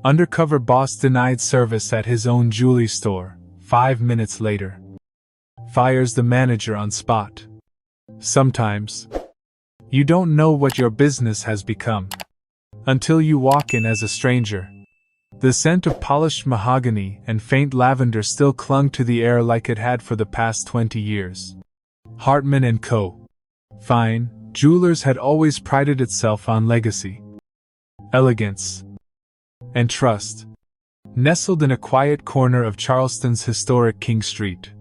Undercover boss denied service at his own jewelry store. 5 minutes later. Fires the manager on spot. Sometimes, you don't know what your business has become until you walk in as a stranger. The scent of polished mahogany and faint lavender still clung to the air like it had for the past 20 years. Hartman and Co. Fine Jewelers had always prided itself on legacy, elegance, and trust. Nestled in a quiet corner of Charleston's historic King Street,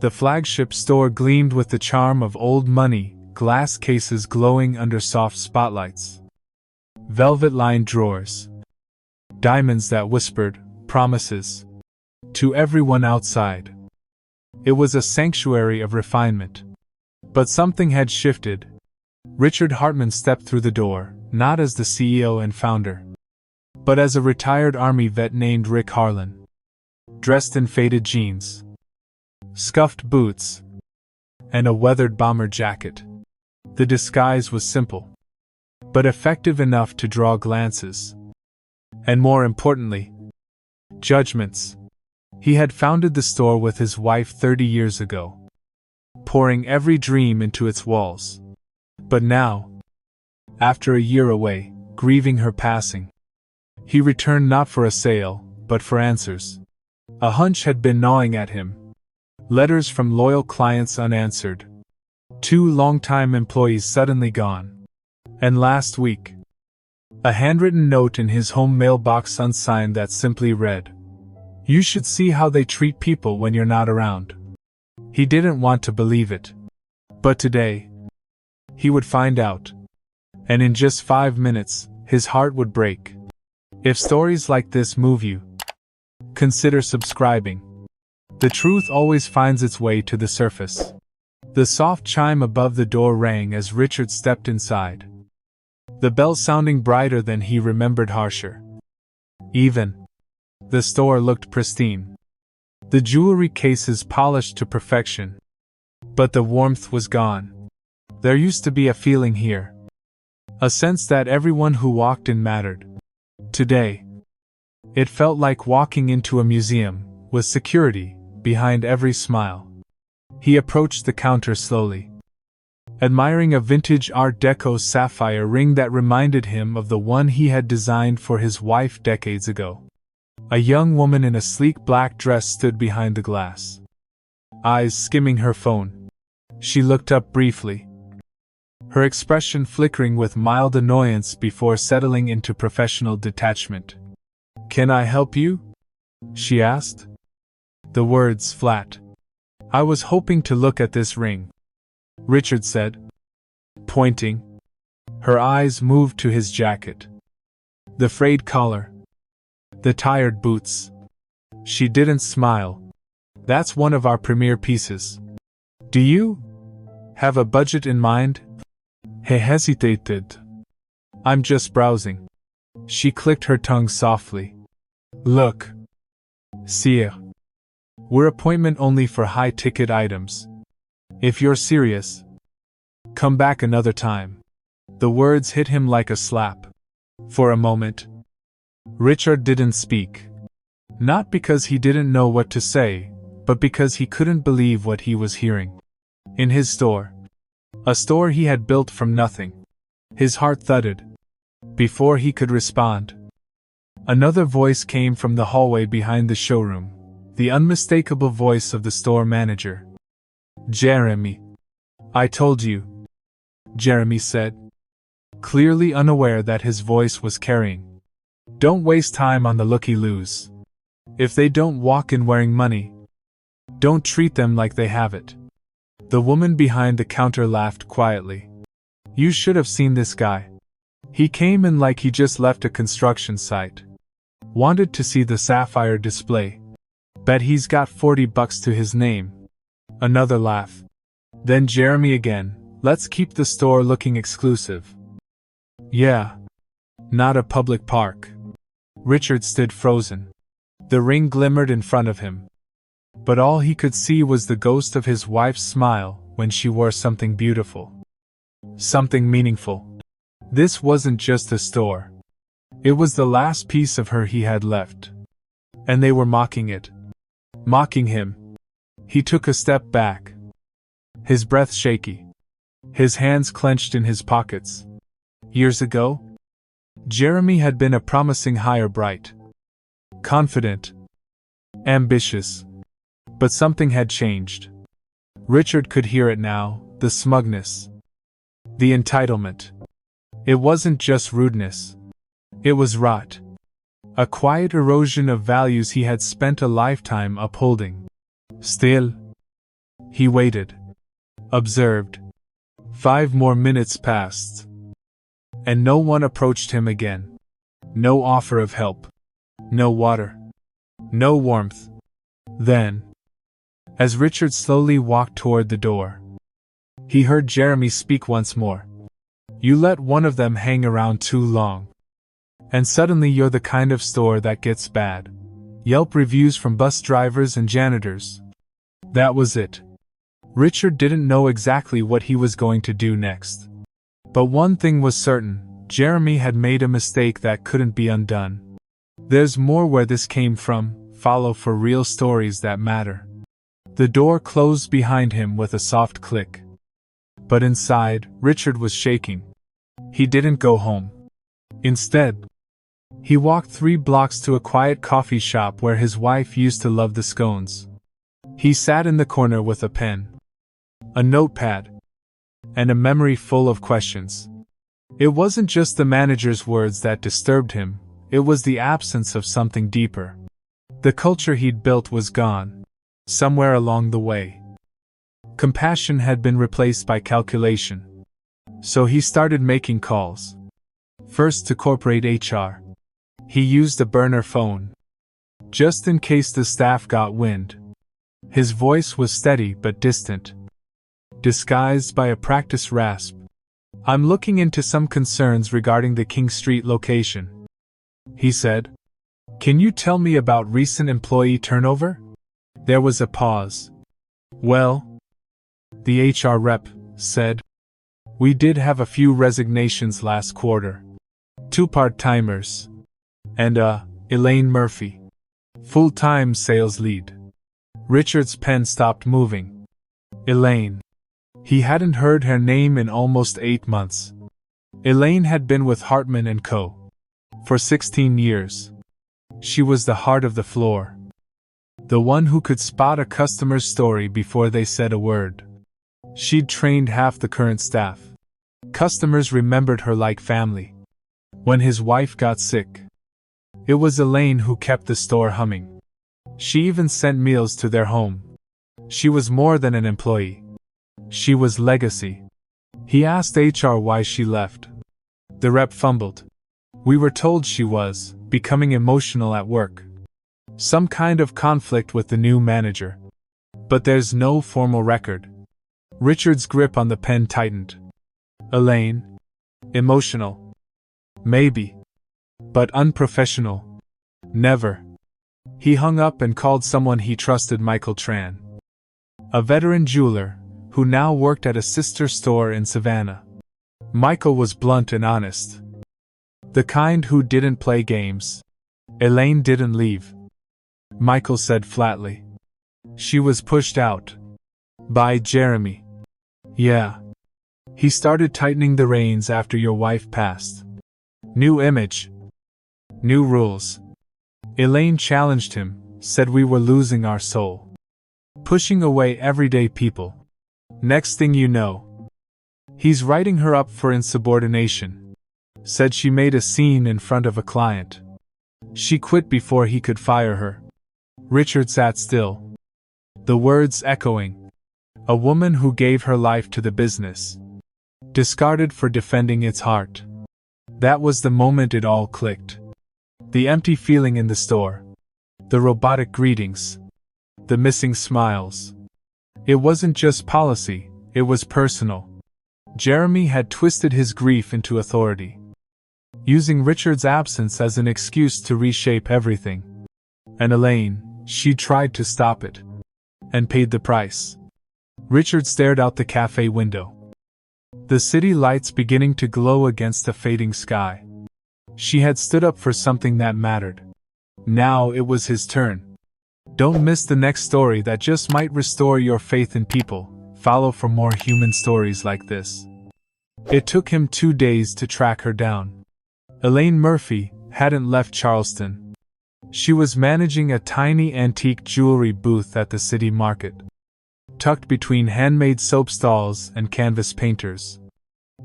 the flagship store gleamed with the charm of old money, glass cases glowing under soft spotlights, velvet-lined drawers, diamonds that whispered promises to everyone outside. It was a sanctuary of refinement. But something had shifted. Richard Hartman stepped through the door, not as the CEO and founder, but as a retired Army vet named Rick Harlan. Dressed in faded jeans, scuffed boots, and a weathered bomber jacket. The disguise was simple, but effective enough to draw glances. And more importantly, judgments. He had founded the store with his wife 30 years ago, pouring every dream into its walls. But now, after a year away, grieving her passing, he returned not for a sale, but for answers. A hunch had been gnawing at him. Letters from loyal clients unanswered. 2 longtime employees suddenly gone. And last week, a handwritten note in his home mailbox unsigned that simply read, "You should see how they treat people when you're not around." He didn't want to believe it. But today, he would find out. And in just 5 minutes, his heart would break. If stories like this move you, consider subscribing. The truth always finds its way to the surface. The soft chime above the door rang as Richard stepped inside. The bell sounding brighter than he remembered, harsher. Even. The store looked pristine. The jewelry cases polished to perfection. But the warmth was gone. There used to be a feeling here. A sense that everyone who walked in mattered. Today, it felt like walking into a museum, with security behind every smile. He approached the counter slowly, admiring a vintage Art Deco sapphire ring that reminded him of the one he had designed for his wife decades ago. A young woman in a sleek black dress stood behind the glass, eyes skimming her phone. She looked up briefly, her expression flickering with mild annoyance before settling into professional detachment. "Can I help you?" she asked. The words flat. "I was hoping to look at this ring," Richard said, pointing. Her eyes moved to his jacket. The frayed collar, the tired boots. She didn't smile. "That's one of our premier pieces. Do you have a budget in mind?" He hesitated. "I'm just browsing." She clicked her tongue softly. "Look, sire. We're appointment only for high-ticket items. If you're serious, come back another time." The words hit him like a slap. For a moment, Richard didn't speak. Not because he didn't know what to say, but because he couldn't believe what he was hearing. In his store. A store he had built from nothing. His heart thudded. Before he could respond, another voice came from the hallway behind the showroom. The unmistakable voice of the store manager. "Jeremy. I told you," Jeremy said, clearly unaware that his voice was carrying. "Don't waste time on the looky-loos. If they don't walk in wearing money, don't treat them like they have it." The woman behind the counter laughed quietly. "You should have seen this guy. He came in like he just left a construction site. Wanted to see the sapphire display. Bet he's got $40 to his name." Another laugh. Then Jeremy again. "Let's keep the store looking exclusive." "Yeah. Not a public park." Richard stood frozen. The ring glimmered in front of him. But all he could see was the ghost of his wife's smile when she wore something beautiful. Something meaningful. This wasn't just a store. It was the last piece of her he had left. And they were mocking it. Mocking him. He took a step back. His breath shaky. His hands clenched in his pockets. Years ago, Jeremy had been a promising hire, bright, confident, ambitious. But something had changed. Richard could hear it now, the smugness. The entitlement. It wasn't just rudeness. It was rot. A quiet erosion of values he had spent a lifetime upholding. Still, he waited. Observed. 5 more minutes passed. And no one approached him again. No offer of help. No water. No warmth. Then, as Richard slowly walked toward the door, he heard Jeremy speak once more. You let one of them hang around too long. And suddenly you're the kind of store that gets bad Yelp reviews from bus drivers and janitors. That was it. Richard didn't know exactly what he was going to do next. But one thing was certain, Jeremy had made a mistake that couldn't be undone. There's more where this came from. Follow for real stories that matter. The door closed behind him with a soft click. But inside, Richard was shaking. He didn't go home. Instead, he walked 3 blocks to a quiet coffee shop where his wife used to love the scones. He sat in the corner with a pen, a notepad, and a memory full of questions. It wasn't just the manager's words that disturbed him, it was the absence of something deeper. The culture he'd built was gone, somewhere along the way. Compassion had been replaced by calculation. So he started making calls. First to corporate HR. He used a burner phone, just in case the staff got wind. His voice was steady but distant, disguised by a practiced rasp. I'm looking into some concerns regarding the King Street location, he said. Can you tell me about recent employee turnover? There was a pause. Well, the HR rep said, we did have a few resignations last quarter. 2 part-timers. And Elaine Murphy, full-time sales lead. Richard's pen stopped moving. Elaine. He hadn't heard her name in almost 8 months. Elaine had been with Hartman and Co. for 16 years. She was the heart of the floor. The one who could spot a customer's story before they said a word. She'd trained half the current staff. Customers remembered her like family. When his wife got sick, it was Elaine who kept the store humming. She even sent meals to their home. She was more than an employee. She was legacy. He asked HR why she left. The rep fumbled. We were told she was becoming emotional at work. Some kind of conflict with the new manager. But there's no formal record. Richard's grip on the pen tightened. Elaine. Emotional. Maybe. But unprofessional. Never. He hung up and called someone he trusted, Michael Tran, a veteran jeweler, who now worked at a sister store in Savannah. Michael was blunt and honest. The kind who didn't play games. Elaine didn't leave. Michael said flatly. She was pushed out. By Jeremy. Yeah. He started tightening the reins after your wife passed. New image. New rules. Elaine challenged him, said we were losing our soul. Pushing away everyday people. Next thing you know, he's writing her up for insubordination. Said she made a scene in front of a client. She quit before he could fire her. Richard sat still. The words echoing. A woman who gave her life to the business. Discarded for defending its heart. That was the moment it all clicked. The empty feeling in the store. The robotic greetings. The missing smiles. It wasn't just policy, it was personal. Jeremy had twisted his grief into authority. Using Richard's absence as an excuse to reshape everything. And Elaine, she tried to stop it. And paid the price. Richard stared out the cafe window. The city lights beginning to glow against the fading sky. She had stood up for something that mattered. Now it was his turn. Don't miss the next story that just might restore your faith in people. Follow for more human stories like this. It took him 2 days to track her down. Elaine Murphy hadn't left Charleston. She was managing a tiny antique jewelry booth at the city market, tucked between handmade soap stalls and canvas painters.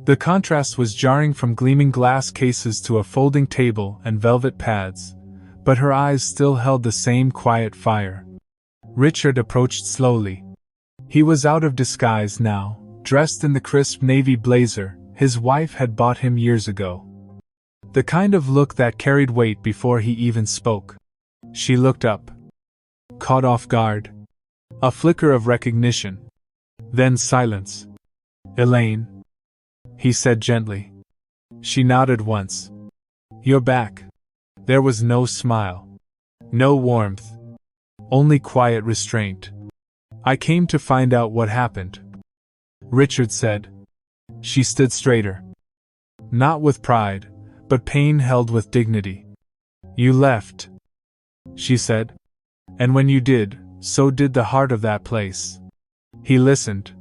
The contrast was jarring, from gleaming glass cases to a folding table and velvet pads, but her eyes still held the same quiet fire. Richard approached slowly. He was out of disguise now, dressed in the crisp navy blazer his wife had bought him years ago. The kind of look that carried weight before he even spoke. She looked up, caught off guard. A flicker of recognition. Then silence. "Elaine," he said gently. She nodded once. "You're back." There was no smile. No warmth. Only quiet restraint. "I came to find out what happened," Richard said. She stood straighter. Not with pride, but pain held with dignity. "You left," she said. "And when you did, so did the heart of that place." He listened.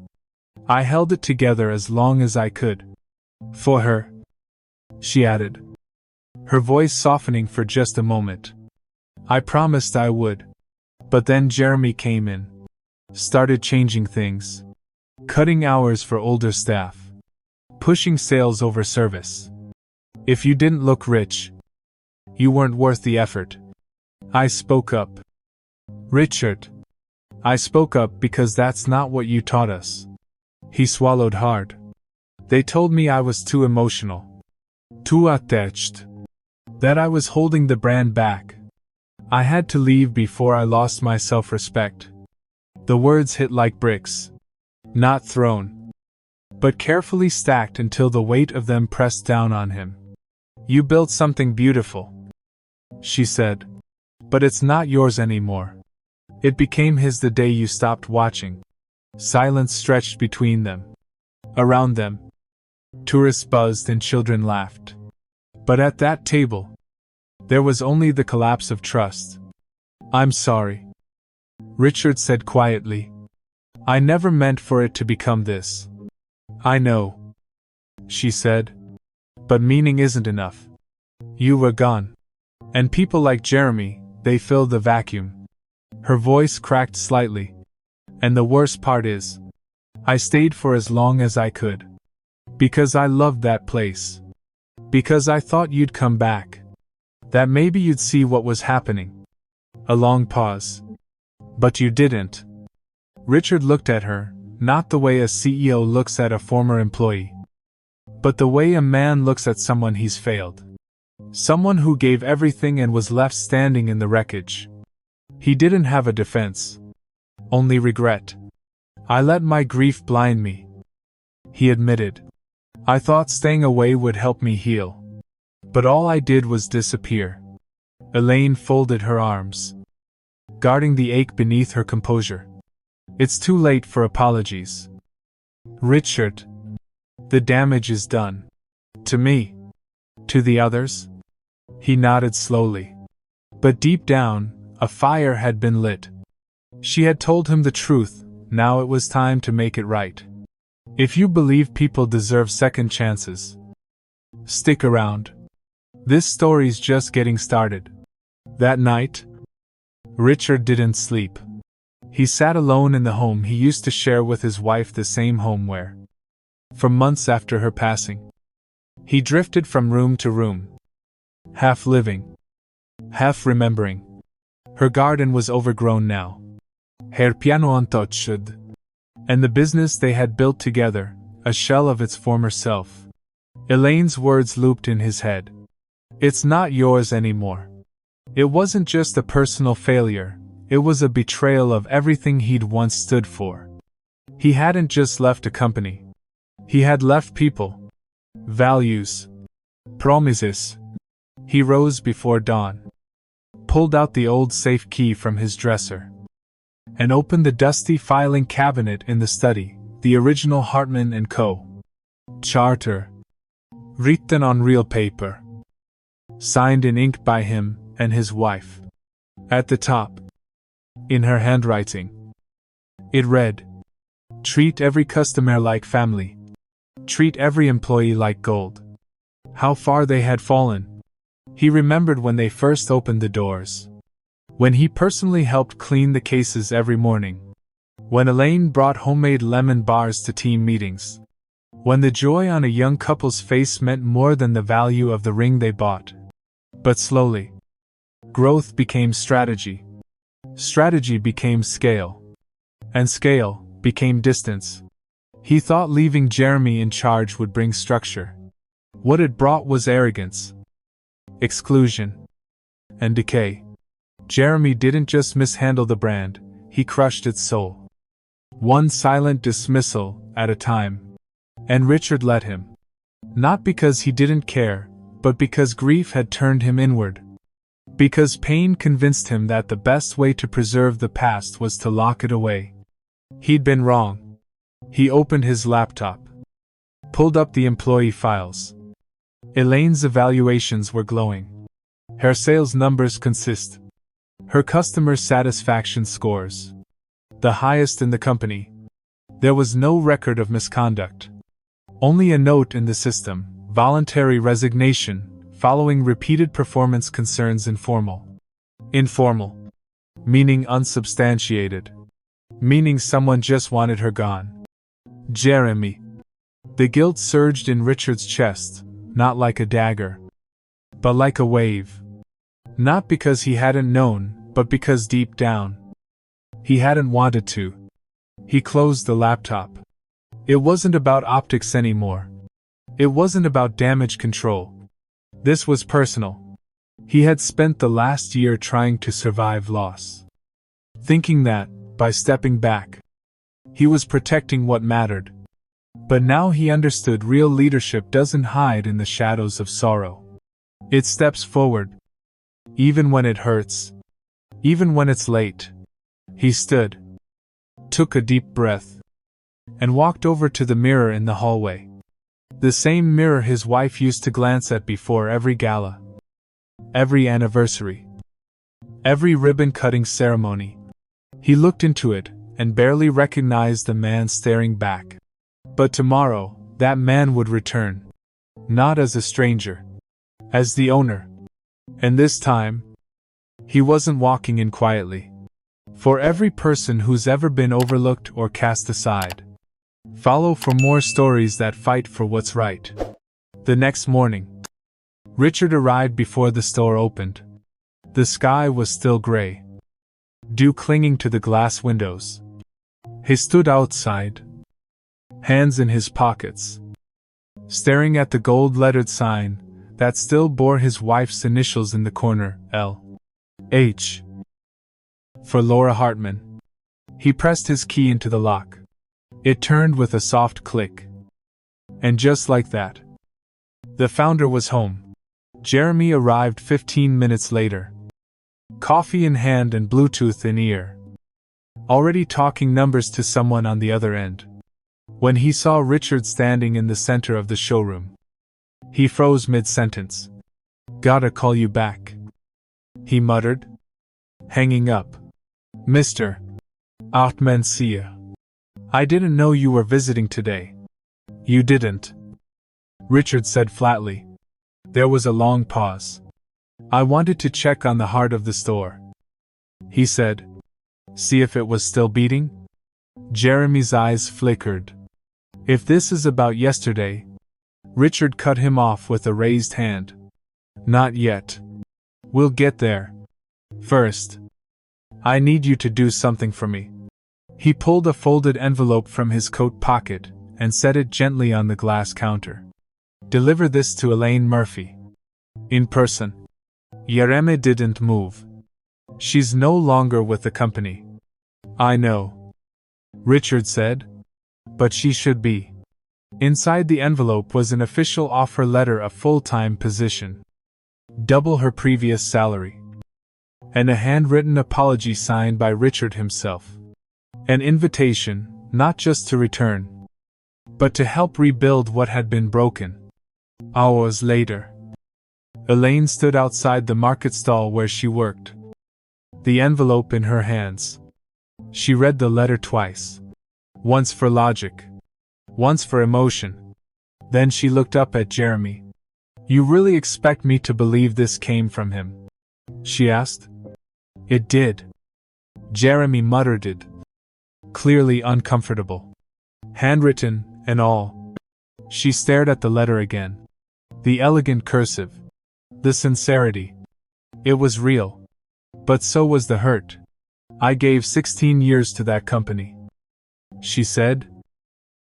"I held it together as long as I could. For her," she added, her voice softening for just a moment. "I promised I would. But then Jeremy came in. Started changing things. Cutting hours for older staff. Pushing sales over service. If you didn't look rich, you weren't worth the effort." I spoke up. "Richard, I spoke up because that's not what you taught us." He swallowed hard. "They told me I was too emotional. Too attached. That I was holding the brand back. I had to leave before I lost my self-respect." The words hit like bricks. Not thrown, but carefully stacked until the weight of them pressed down on him. "You built something beautiful," she said. "But it's not yours anymore. It became his the day you stopped watching." Silence stretched between them. Around them, tourists buzzed and children laughed. But at that table, there was only the collapse of trust. "I'm sorry," Richard said quietly. "I never meant for it to become this." "I know," she said. "But meaning isn't enough. You were gone. And people like Jeremy, they filled the vacuum." Her voice cracked slightly. "And the worst part is, I stayed for as long as I could. Because I loved that place. Because I thought you'd come back. That maybe you'd see what was happening." A long pause. "But you didn't." Richard looked at her, not the way a CEO looks at a former employee, but the way a man looks at someone he's failed. Someone who gave everything and was left standing in the wreckage. He didn't have a defense. Only regret. "I let my grief blind me," he admitted. "I thought staying away would help me heal. But all I did was disappear." Elaine folded her arms, guarding the ache beneath her composure. "It's too late for apologies, Richard. The damage is done. To me. To the others?" He nodded slowly. But deep down, a fire had been lit. She had told him the truth, now it was time to make it right. If you believe people deserve second chances, stick around. This story's just getting started. That night, Richard didn't sleep. He sat alone in the home he used to share with his wife, the same home where, for months after her passing, he drifted from room to room, half living, half remembering. Her garden was overgrown now. Her piano untouched. And the business they had built together, a shell of its former self. Elaine's words looped in his head. "It's not yours anymore." It wasn't just a personal failure, it was a betrayal of everything he'd once stood for. He hadn't just left a company. He had left people, values, promises. He rose before dawn, pulled out the old safe key from his dresser, and opened the dusty filing cabinet in the study, the original Hartman & Co. charter, written on real paper. signed in ink by him and his wife. At the top, in her handwriting, it read, "Treat every customer like family. Treat every employee like gold." How far they had fallen. He remembered when they first opened the doors. When he personally helped clean the cases every morning. When Elaine brought homemade lemon bars to team meetings. When the joy on a young couple's face meant more than the value of the ring they bought. But slowly, growth became strategy. Strategy became scale. And scale became distance. He thought leaving Jeremy in charge would bring structure. What it brought was arrogance, exclusion, and decay. Jeremy didn't just mishandle the brand, he crushed its soul. One silent dismissal at a time. And Richard let him. Not because he didn't care, but because grief had turned him inward. Because pain convinced him that the best way to preserve the past was to lock it away. He'd been wrong. He opened his laptop. Pulled up the employee files. Elaine's evaluations were glowing. Her sales numbers consist. Her customer satisfaction scores. The highest in the company. There was no record of misconduct. Only a note in the system, voluntary resignation, following repeated performance concerns. Informal. Informal. Meaning unsubstantiated. Meaning someone just wanted her gone. Jeremy. The guilt surged in Richard's chest, not like a dagger, but like a wave. Not because he hadn't known, but because deep down, he hadn't wanted to. He closed the laptop. It wasn't about optics anymore. It wasn't about damage control. This was personal. He had spent the last year trying to survive loss. Thinking that, by stepping back, he was protecting what mattered. But now he understood real leadership doesn't hide in the shadows of sorrow. It steps forward. Even when it hurts. Even when it's late. He stood. Took a deep breath. And walked over to the mirror in the hallway. The same mirror his wife used to glance at before every gala. Every anniversary. Every ribbon-cutting ceremony. He looked into it, and barely recognized the man staring back. But tomorrow, that man would return. Not as a stranger. As the owner. And this time, he wasn't walking in quietly. For every person who's ever been overlooked or cast aside. Follow for more stories that fight for what's right. The next morning, Richard arrived before the store opened. The sky was still gray. Dew clinging to the glass windows. He stood outside, hands in his pockets, staring at the gold-lettered sign that still bore his wife's initials in the corner, L.H. for Laura Hartman. He pressed his key into the lock. It turned with a soft click. And just like that, the founder was home. Jeremy arrived 15 minutes later. Coffee in hand and Bluetooth in ear. Already talking numbers to someone on the other end. When he saw Richard standing in the center of the showroom, he froze mid-sentence. "Gotta call you back," he muttered, hanging up. "Mr. Hartman, see ya. I didn't know you were visiting today." "You didn't," Richard said flatly. There was a long pause. "I wanted to check on the heart of the store," he said. "See if it was still beating?" Jeremy's eyes flickered. "If this is about yesterday," Richard cut him off with a raised hand. "Not yet. We'll get there. First, I need you to do something for me." He pulled a folded envelope from his coat pocket and set it gently on the glass counter. "Deliver this to Elaine Murphy. In person." Jeremy didn't move. "She's no longer with the company." "I know," Richard said. "But she should be." Inside the envelope was an official offer letter, a full-time position. Double her previous salary. And a handwritten apology signed by Richard himself. An invitation, not just to return, but to help rebuild what had been broken. Hours later, Elaine stood outside the market stall where she worked, the envelope in her hands. She read the letter twice. Once for logic, once for emotion. Then she looked up at Jeremy. "You really expect me to believe this came from him?" she asked. "It did." Jeremy muttered it, clearly uncomfortable. Handwritten and all. She stared at the letter again. The elegant cursive. The sincerity. It was real. But so was the hurt. "I gave 16 years to that company," she said,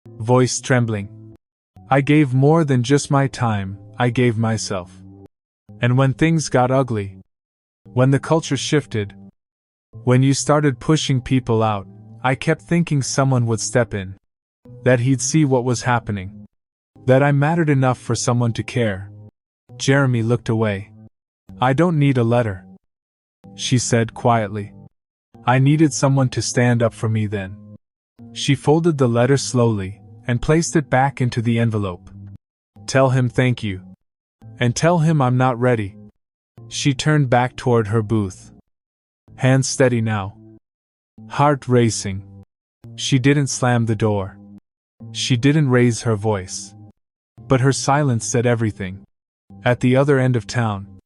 voice trembling. "I gave more than just my time, I gave myself. And when things got ugly, when the culture shifted, when you started pushing people out, I kept thinking someone would step in. That he'd see what was happening. That I mattered enough for someone to care." Jeremy looked away. "I don't need a letter," she said quietly. "I needed someone to stand up for me then." She folded the letter slowly and placed it back into the envelope. "Tell him thank you. And tell him I'm not ready." She turned back toward her booth. Hands steady now. Heart racing. She didn't slam the door. She didn't raise her voice. But her silence said everything. At the other end of town,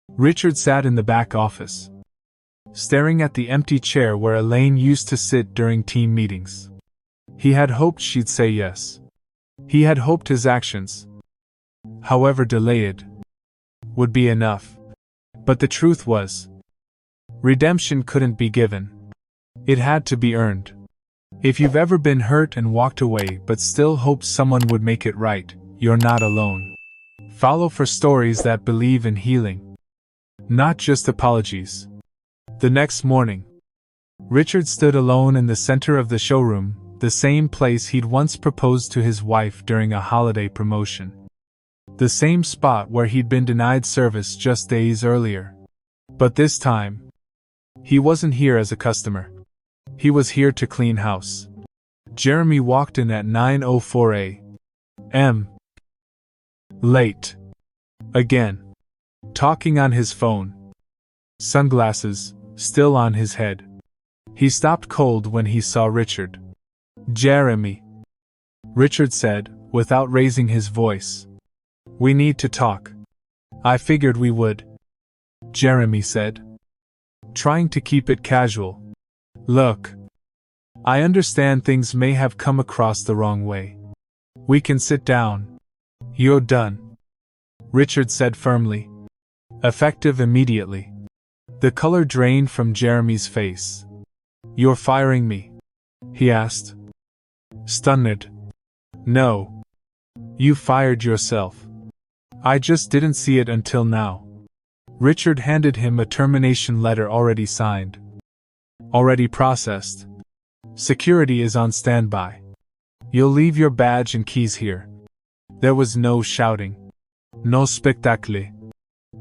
Richard sat in the back office, staring at the empty chair where Elaine used to sit during team meetings. He had hoped she'd say yes. He had hoped his actions, however delayed, would be enough. But the truth was, redemption couldn't be given. It had to be earned. If you've ever been hurt and walked away but still hoped someone would make it right, you're not alone. Follow for stories that believe in healing, not just apologies. The next morning, Richard stood alone in the center of the showroom, the same place he'd once proposed to his wife during a holiday promotion. The same spot where he'd been denied service just days earlier. But this time, he wasn't here as a customer. He was here to clean house. Jeremy walked in at 9:04 a.m. Late. Again. Talking on his phone. Sunglasses, still on his head. He stopped cold when he saw Richard. "Jeremy," Richard said, without raising his voice. "We need to talk." "I figured we would," Jeremy said, trying to keep it casual. "Look, I understand things may have come across the wrong way. We can sit down." "You're done," Richard said firmly. Effective immediately. The color drained from Jeremy's face. "You're firing me?" he asked. Stunned. "No. You fired yourself. I just didn't see it until now." Richard handed him a termination letter already signed. "Already processed. Security is on standby. You'll leave your badge and keys here." There was no shouting. No spectacle.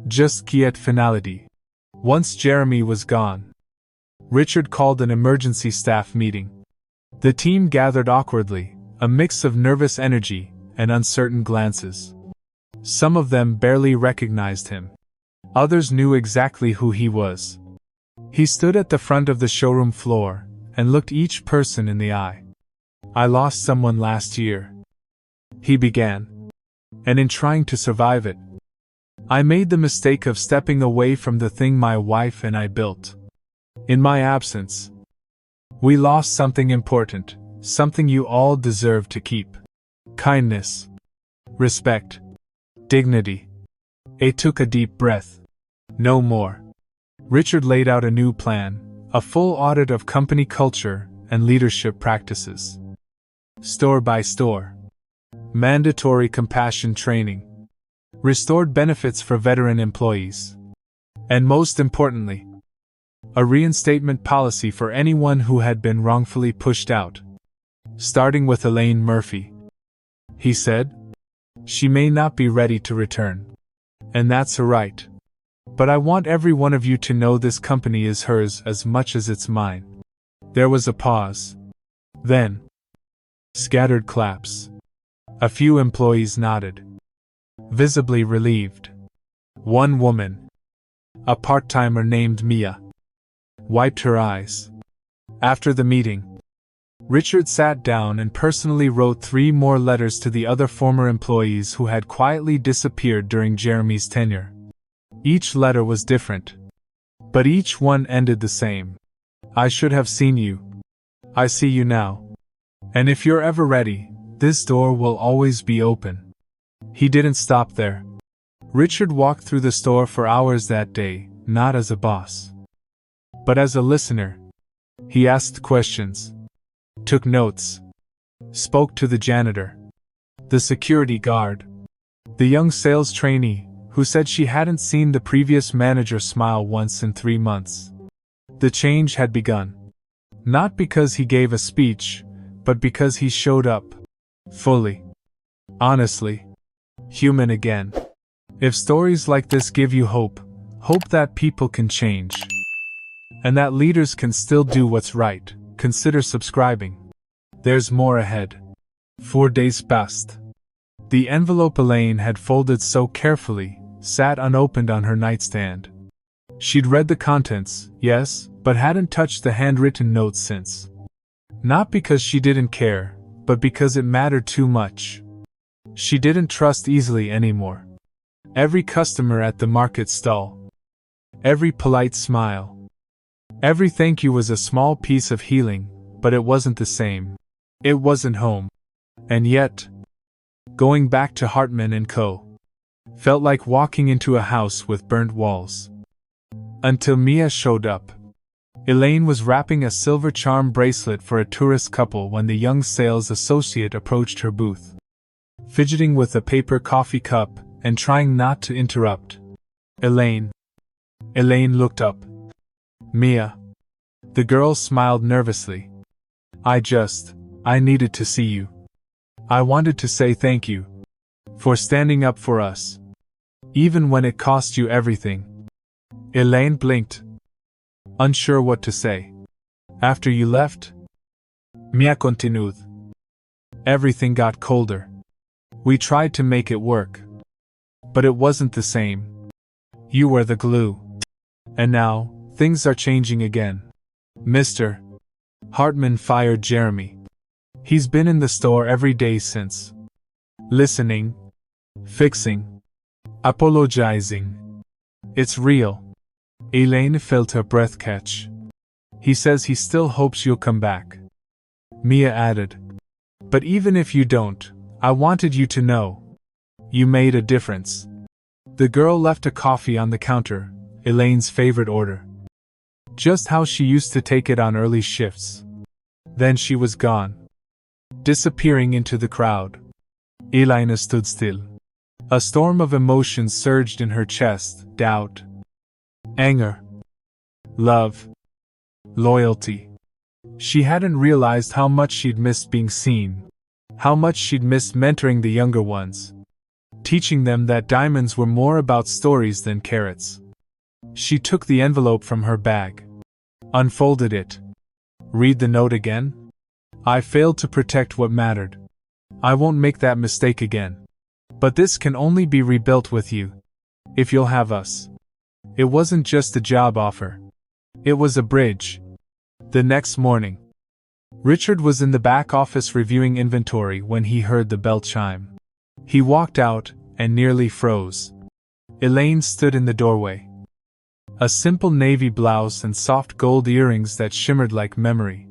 Just quiet finality. Once Jeremy was gone, Richard called an emergency staff meeting. The team gathered awkwardly, a mix of nervous energy and uncertain glances. Some of them barely recognized him. Others knew exactly who he was. He stood at the front of the showroom floor and looked each person in the eye. "I lost someone last year," he began. "And in trying to survive it, I made the mistake of stepping away from the thing my wife and I built. In my absence, we lost something important, something you all deserve to keep. Kindness, respect, dignity." He took a deep breath. "No more." Richard laid out a new plan, a full audit of company culture and leadership practices. Store by store. Mandatory compassion training. Restored benefits for veteran employees. And most importantly, a reinstatement policy for anyone who had been wrongfully pushed out. "Starting with Elaine Murphy," he said. "She may not be ready to return. And that's her right. But I want every one of you to know this company is hers as much as it's mine." There was a pause. Then, scattered claps. A few employees nodded, visibly relieved. One woman, a part-timer named Mia, wiped her eyes. After the meeting, Richard sat down and personally wrote 3 more letters to the other former employees who had quietly disappeared during Jeremy's tenure. Each letter was different, but each one ended the same. I should have seen you. I see you now. And if you're ever ready, this door will always be open. He didn't stop there. Richard walked through the store for hours that day, not as a boss, but as a listener. He asked questions, took notes, spoke to the janitor, the security guard, the young sales trainee, who said she hadn't seen the previous manager smile once in 3 months. The change had begun. Not because he gave a speech, but because he showed up. Fully. Honestly. Human again. If stories like this give you hope, hope that people can change. And that leaders can still do what's right, consider subscribing. There's more ahead. 4 days passed. The envelope Elaine had folded so carefully sat unopened on her nightstand. She'd read the contents, yes, but hadn't touched the handwritten notes since. Not because she didn't care, but because it mattered too much. She didn't trust easily anymore. Every customer at the market stall, every polite smile, every thank you was a small piece of healing, but it wasn't the same. It wasn't home. And yet, going back to Hartman and Co. felt like walking into a house with burnt walls. Until Mia showed up. Elaine was wrapping a silver charm bracelet for a tourist couple when the young sales associate approached her booth, fidgeting with a paper coffee cup and trying not to interrupt. Elaine looked up. Mia. The girl smiled nervously. I needed to see you. I wanted to say thank you for standing up for us, even when it cost you everything. Elaine blinked, unsure what to say. After you left, Mia continued, everything got colder. We tried to make it work, but it wasn't the same. You were the glue. And now, things are changing again. Mr. Hartman fired Jeremy. He's been in the store every day since. Listening, fixing, apologizing. It's real. Elaine felt her breath catch. He says he still hopes you'll come back. Mia added. But even if you don't, I wanted you to know. You made a difference. The girl left a coffee on the counter, Elaine's favorite order. Just how she used to take it on early shifts. Then she was gone, disappearing into the crowd. Elaine stood still. A storm of emotions surged in her chest, doubt, anger, love, loyalty. She hadn't realized how much she'd missed being seen, how much she'd missed mentoring the younger ones, teaching them that diamonds were more about stories than carrots. She took the envelope from her bag, unfolded it. Read the note again? I failed to protect what mattered. I won't make that mistake again. But this can only be rebuilt with you, if you'll have us. It wasn't just a job offer. It was a bridge. The next morning, Richard was in the back office reviewing inventory when he heard the bell chime. He walked out and nearly froze. Elaine stood in the doorway. A simple navy blouse and soft gold earrings that shimmered like memory.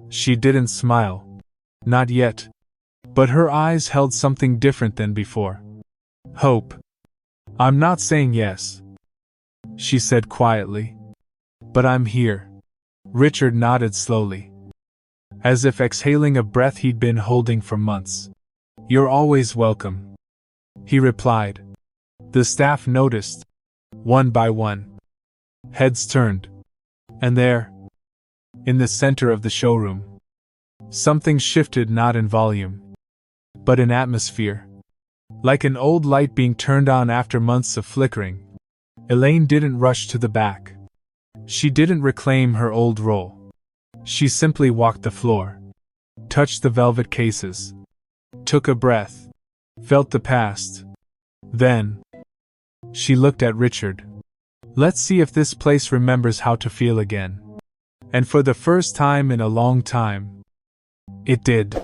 She didn't smile. Not yet. But her eyes held something different than before. Hope. I'm not saying yes, she said quietly. But I'm here. Richard nodded slowly, as if exhaling a breath he'd been holding for months. You're always welcome, he replied. The staff noticed, one by one. Heads turned. And there, in the center of the showroom, something shifted, not in volume, but in atmosphere. Like an old light being turned on after months of flickering. Elaine didn't rush to the back. She didn't reclaim her old role. She simply walked the floor, touched the velvet cases, took a breath, felt the past. Then, She looked at Richard. Let's see if this place remembers how to feel again. And for the first time in a long time, it did.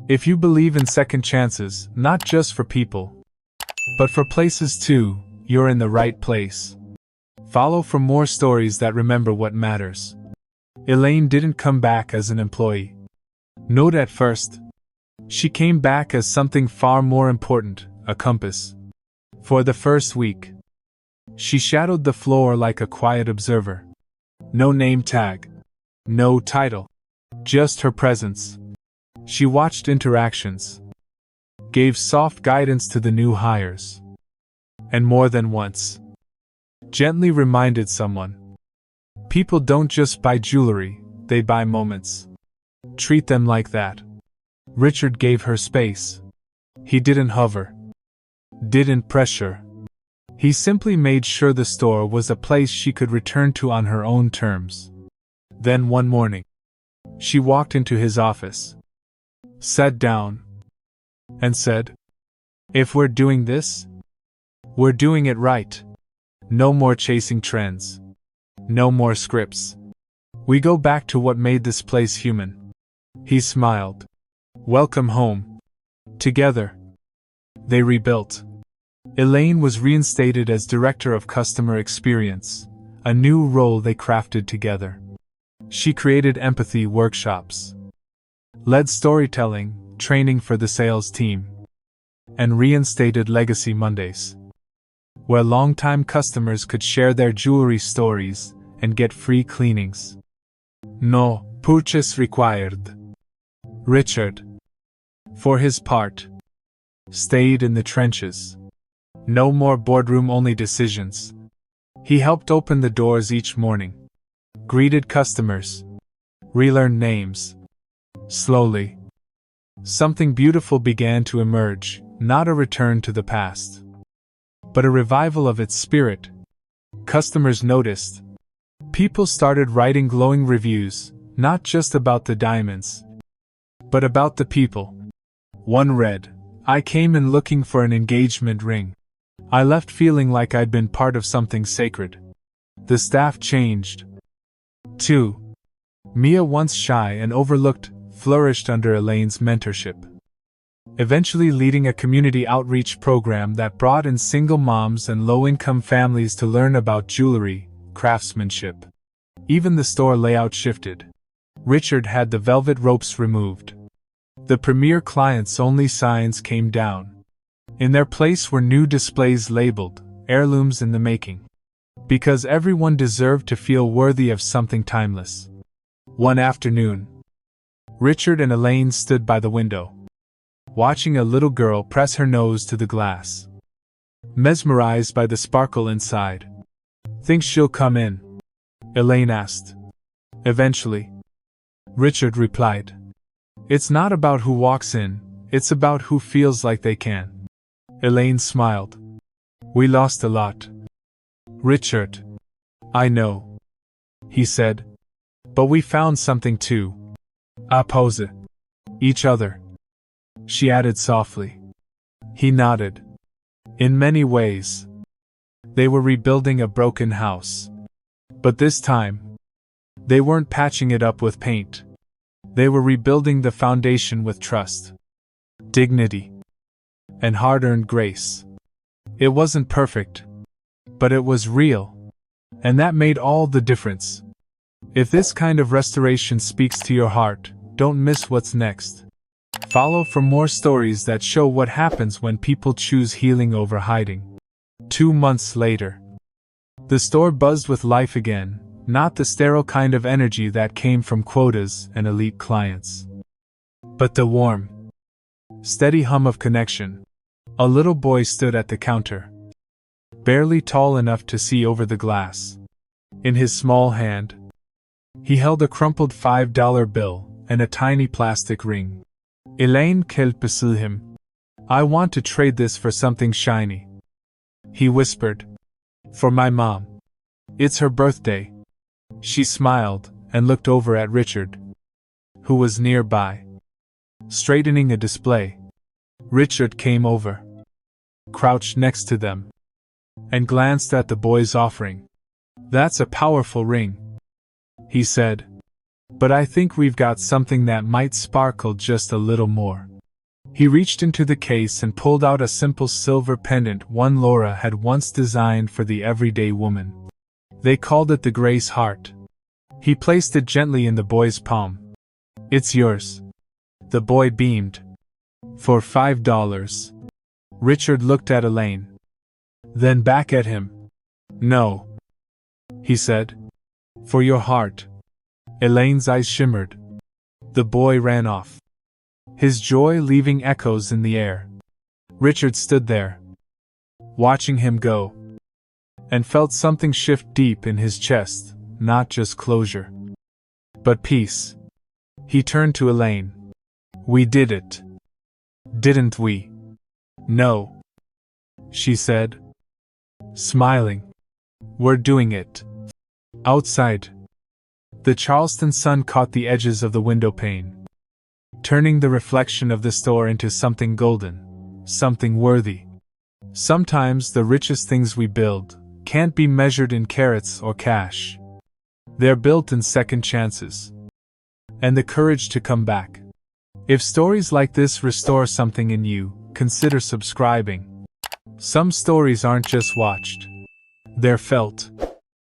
If you believe in second chances, not just for people, but for places too, you're in the right place. Follow for more stories that remember what matters. Elaine didn't come back as an employee. Not at first. She came back as something far more important, a compass. For the first week, she shadowed the floor like a quiet observer. No name tag. No title. Just her presence. She watched interactions. Gave soft guidance to the new hires. And more than once, gently reminded someone. People don't just buy jewelry, they buy moments. Treat them like that. Richard gave her space. He didn't hover. Didn't pressure. He simply made sure the store was a place she could return to on her own terms. Then one morning, she walked into his office, sat down, and said, "If we're doing this, we're doing it right. No more chasing trends. No more scripts. We go back to what made this place human." He smiled. "Welcome home." Together, they rebuilt. Elaine was reinstated as Director of Customer Experience, a new role they crafted together. She created empathy workshops, led storytelling, training for the sales team, and reinstated Legacy Mondays, where longtime customers could share their jewelry stories and get free cleanings. No purchase required. Richard, for his part, stayed in the trenches. No more boardroom-only decisions. He helped open the doors each morning, greeted customers, relearned names. Slowly, something beautiful began to emerge, not a return to the past, but a revival of its spirit. Customers noticed. People started writing glowing reviews, not just about the diamonds, but about the people. One read, "I came in looking for an engagement ring. I left feeling like I'd been part of something sacred." The staff changed. 2. Mia, once shy and overlooked, flourished under Elaine's mentorship, eventually leading a community outreach program that brought in single moms and low-income families to learn about jewelry, craftsmanship. Even the store layout shifted. Richard had the velvet ropes removed. The premier clients-only signs came down. In their place were new displays labeled, "Heirlooms in the Making." Because everyone deserved to feel worthy of something timeless. One afternoon, Richard and Elaine stood by the window, watching a little girl press her nose to the glass, mesmerized by the sparkle inside. "Think she'll come in?" Elaine asked. "Eventually," Richard replied. "It's not about who walks in, it's about who feels like they can." Elaine smiled. "We lost a lot." "Richard, I know," he said. "But we found something too. Opposite each other," she added softly. He nodded. In many ways, they were rebuilding a broken house. But this time, they weren't patching it up with paint. They were rebuilding the foundation with trust, dignity, and hard-earned grace. It wasn't perfect, but it was real, and that made all the difference. If this kind of restoration speaks to your heart, don't miss what's next. Follow for more stories that show what happens when people choose healing over hiding. 2 months later, the store buzzed with life again, not the sterile kind of energy that came from quotas and elite clients, but the warm, steady hum of connection. A little boy stood at the counter, barely tall enough to see over the glass. In his small hand, he held a crumpled $5 bill and a tiny plastic ring. Elaine knelt beside him. "I want to trade this for something shiny," he whispered. "For my mom. It's her birthday." She smiled and looked over at Richard, who was nearby, straightening a display. Richard came over, crouched next to them. and glanced at the boy's offering. "That's a powerful ring," he said. "But I think we've got something that might sparkle just a little more." He reached into the case and pulled out a simple silver pendant one Laura had once designed for the everyday woman. They called it the Grace Heart. He placed it gently in the boy's palm. "It's yours." The boy beamed. "For $5. Richard looked at Elaine. Then back at him. "No," he said. "For your heart." Elaine's eyes shimmered. The boy ran off, his joy leaving echoes in the air. Richard stood there, watching him go, and felt something shift deep in his chest, not just closure, but peace. He turned to Elaine. "We did it, didn't we?" "No," she said, smiling. "We're doing it." Outside, the Charleston sun caught the edges of the window pane, turning the reflection of the store into something golden, something worthy. Sometimes the richest things we build can't be measured in carats or cash. They're built in second chances, and the courage to come back. If stories like this restore something in you, consider subscribing. Some stories aren't just watched, they're felt.